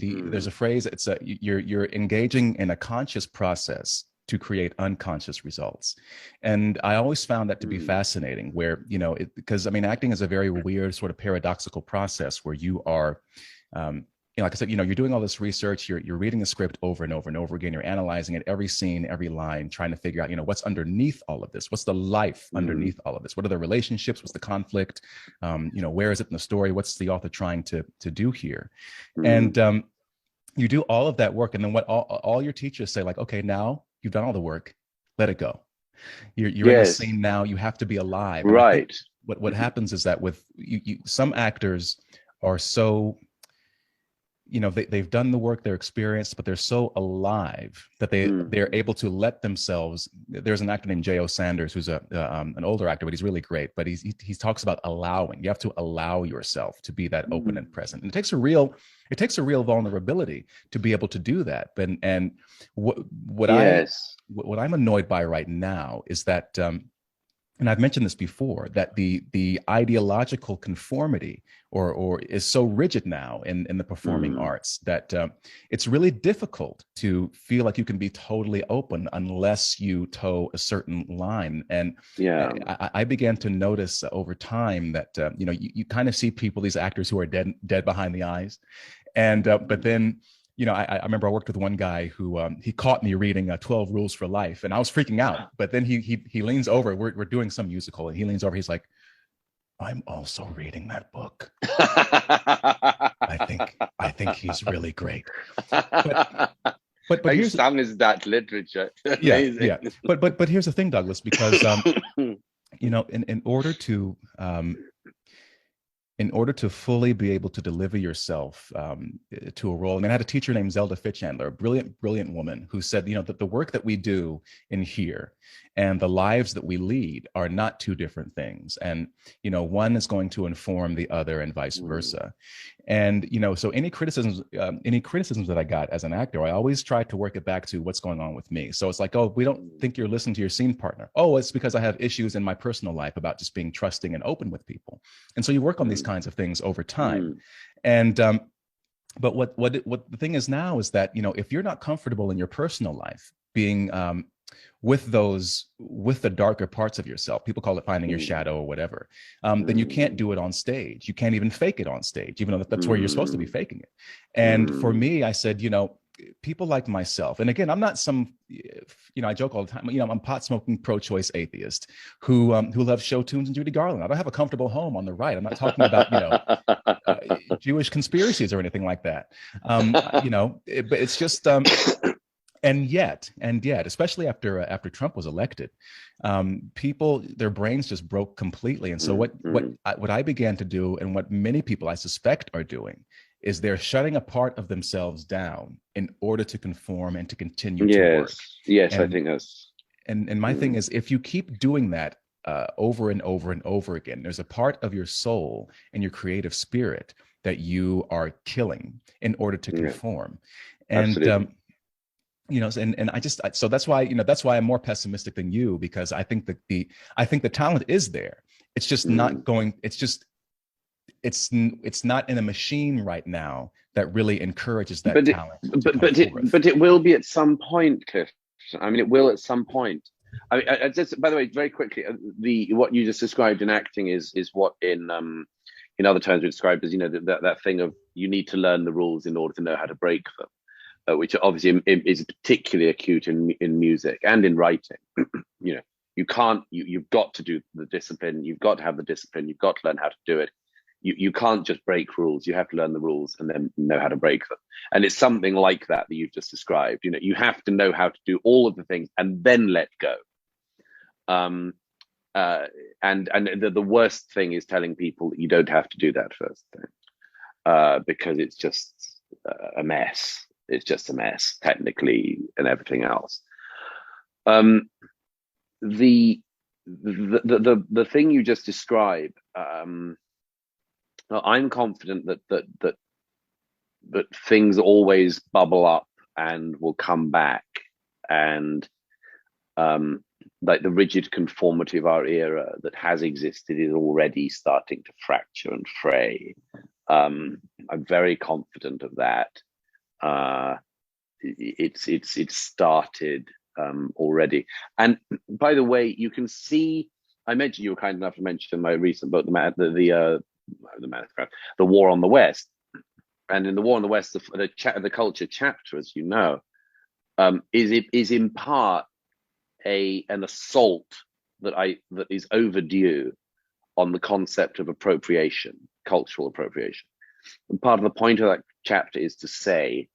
there's a phrase, it's you're engaging in a conscious process to create unconscious results. And I always found that to be fascinating, where, because I mean, acting is a very weird sort of paradoxical process where you are, like I said, you're doing all this research, you're reading the script over and over and over again, you're analyzing it, every scene, every line, trying to figure out, what's underneath all of this, what's the life underneath all of this, what are the relationships, what's the conflict, where is it in the story, what's the author trying to do here, and you do all of that work, and then what all your teachers say, like, okay, now you've done all the work, let it go. You're in the scene now, you have to be alive. And I think what happens is that with some actors are so, they've done the work, they're experienced, but they're so alive that they're able to let themselves. There's an actor named J.O. Sanders who's an older actor, but he's really great. But he talks about allowing. You have to allow yourself to be that open and present. And it takes a real vulnerability to be able to do that. And what I'm annoyed by right now is that, and I've mentioned this before, that the ideological conformity or is so rigid now in the performing arts that it's really difficult to feel like you can be totally open unless you toe a certain line. And I began to notice over time that you kind of see people, these actors who are dead behind the eyes, and but then. I remember I worked with one guy who he caught me reading 12 Rules for Life, and I was freaking out. But then he leans over. We're doing some musical, and he leans over. He's like, "I'm also reading that book. I think he's really great." But how sound is that literature? yeah. But here's the thing, Douglas, because in order to fully be able to deliver yourself to a role. And I had a teacher named Zelda Fichandler, a brilliant woman, who said, that the work that we do in here and the lives that we lead are not two different things. And, one is going to inform the other and vice versa. And, so any criticisms that I got as an actor, I always tried to work it back to what's going on with me. So it's like, oh, we don't think you're listening to your scene partner. Oh, it's because I have issues in my personal life about just being trusting and open with people. And so you work on these kinds of things over time. And, but what the thing is now is that, if you're not comfortable in your personal life being, with the darker parts of yourself, people call it finding your shadow or whatever, then you can't do it on stage. You can't even fake it on stage, even though that's where you're supposed to be faking it. And for me, I said, people like myself, and again, I'm not some, I joke all the time, I'm a pot smoking pro-choice atheist who loves show tunes and Judy Garland. I don't have a comfortable home on the right. I'm not talking about Jewish conspiracies or anything like that. But it's just and yet, especially after Trump was elected, people, their brains just broke completely. And so what I began to do, and what many people I suspect are doing, is they're shutting a part of themselves down in order to conform and to continue to work. Yes, I think that's. And my thing is, if you keep doing that over and over and over again, there's a part of your soul and your creative spirit that you are killing in order to conform. And and so that's why I'm more pessimistic than you, because I think that the talent is there. It's just not going. It's not in a machine right now that really encourages that talent. But it will be at some point, Cliff. I mean, it will at some point. I just, by the way, very quickly, what you just described in acting is what in other terms we described as that thing of you need to learn the rules in order to know how to break them. Which obviously is particularly acute in music and in writing. You've got to do the discipline. You've got to have the discipline. You've got to learn how to do it. You can't just break rules. You have to learn the rules and then know how to break them. And it's something like that you've just described. You have to know how to do all of the things and then let go. And the worst thing is telling people that you don't have to do that first thing, because it's just a mess. It's just a mess, technically, and everything else. The thing you just described, I'm confident that things always bubble up and will come back, and like the rigid conformity of our era that has existed is already starting to fracture and fray. I'm very confident of that. It's started already. And by the way, you can see. I mentioned, you were kind enough to mention my recent book, the War on the West. And in the War on the West, the culture chapter, as you know, is in part an assault that is overdue on the concept of appropriation, cultural appropriation. And part of the point of that chapter is to say,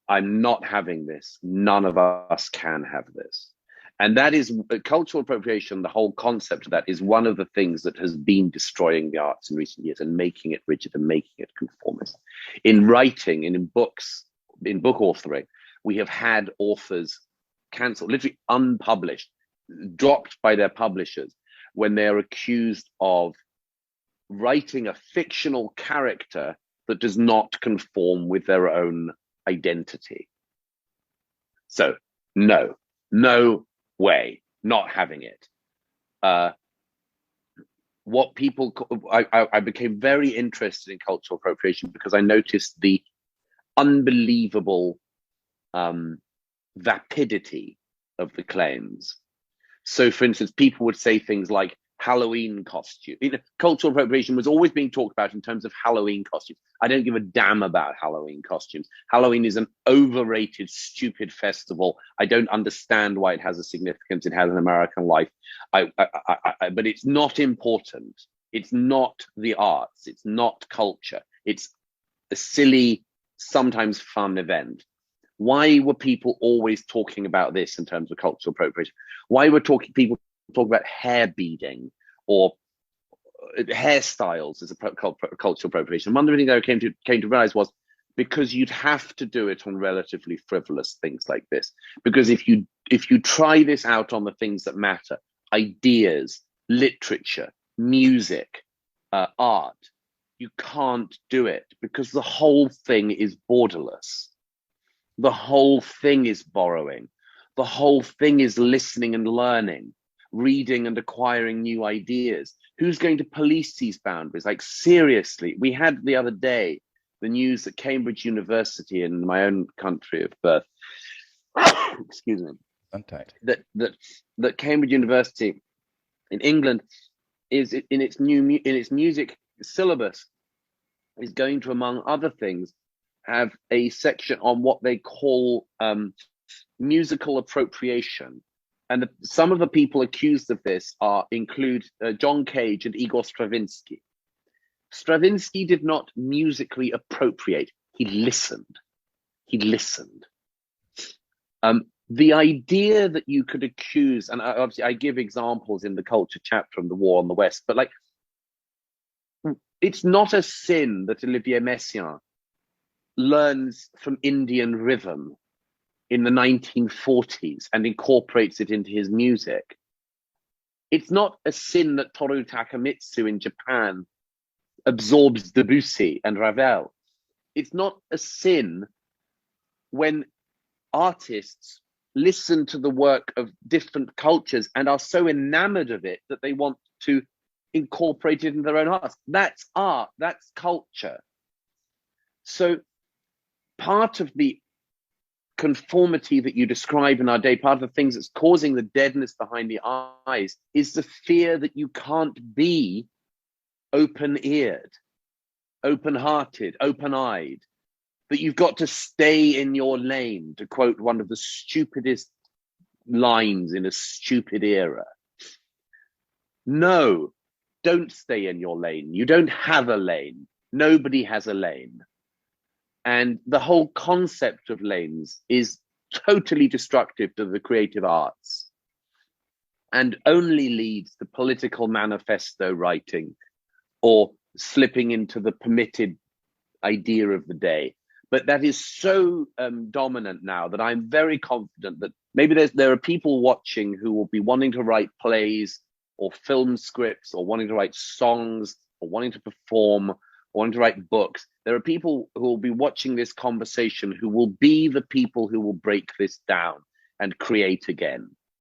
I'm not having this. None of us can have this. And that is cultural appropriation. The whole concept of that is one of the things that has been destroying the arts in recent years and making it rigid and making it conformist. In writing and in books, in book authoring, we have had authors cancelled, literally unpublished, dropped by their publishers when they are accused of writing a fictional character that does not conform with their own identity. So no way, not having it. What people, I became very interested in cultural appropriation because I noticed the unbelievable vapidity of the claims. So, for instance, people would say things like Halloween costume. Cultural appropriation was always being talked about in terms of Halloween costumes. I don't give a damn about Halloween costumes. Halloween is an overrated, stupid festival. I don't understand why it has a significance. It has an American life. But it's not important. It's not the arts. It's not culture. It's a silly, sometimes fun event. Why were people always talking about this in terms of cultural appropriation? Why were people talk about hair beading or hairstyles as a cultural appropriation? One of the things I came to realize was because you'd have to do it on relatively frivolous things like this. Because if you try this out on the things that matter, ideas, literature, music, art, you can't do it because the whole thing is borderless. The whole thing is borrowing. The whole thing is listening and learning, reading and acquiring new ideas. Who's going to police these boundaries? Like, seriously, we had the other day the news that Cambridge University, in my own country of birth, excuse me, that Cambridge University in England is in its music syllabus is going to, among other things, have a section on what they call musical appropriation. And some of the people accused of this include John Cage and Igor Stravinsky. Stravinsky did not musically appropriate. He listened. The idea that you could accuse, and obviously I give examples in the culture chapter on the War on the West, but like, it's not a sin that Olivier Messiaen learns from Indian rhythm in the 1940s and incorporates it into his music. It's not a sin that Toru Takemitsu in Japan absorbs Debussy and Ravel. It's not a sin when artists listen to the work of different cultures and are so enamored of it that they want to incorporate it into their own arts. That's art, that's culture. So part of the conformity that you describe in our day, part of the things that's causing the deadness behind the eyes, is the fear that you can't be open-eared, open-hearted, open-eyed, that you've got to stay in your lane, to quote one of the stupidest lines in a stupid era. No, don't stay in your lane. You don't have a lane. Nobody has a lane. And the whole concept of lanes is totally destructive to the creative arts and only leads to political manifesto writing or slipping into the permitted idea of the day. But that is so dominant now that I'm very confident that maybe there are people watching who will be wanting to write plays or film scripts or wanting to write songs or wanting to perform, wanting to write books. There are people who will be watching this conversation who will be the people who will break this down and create again.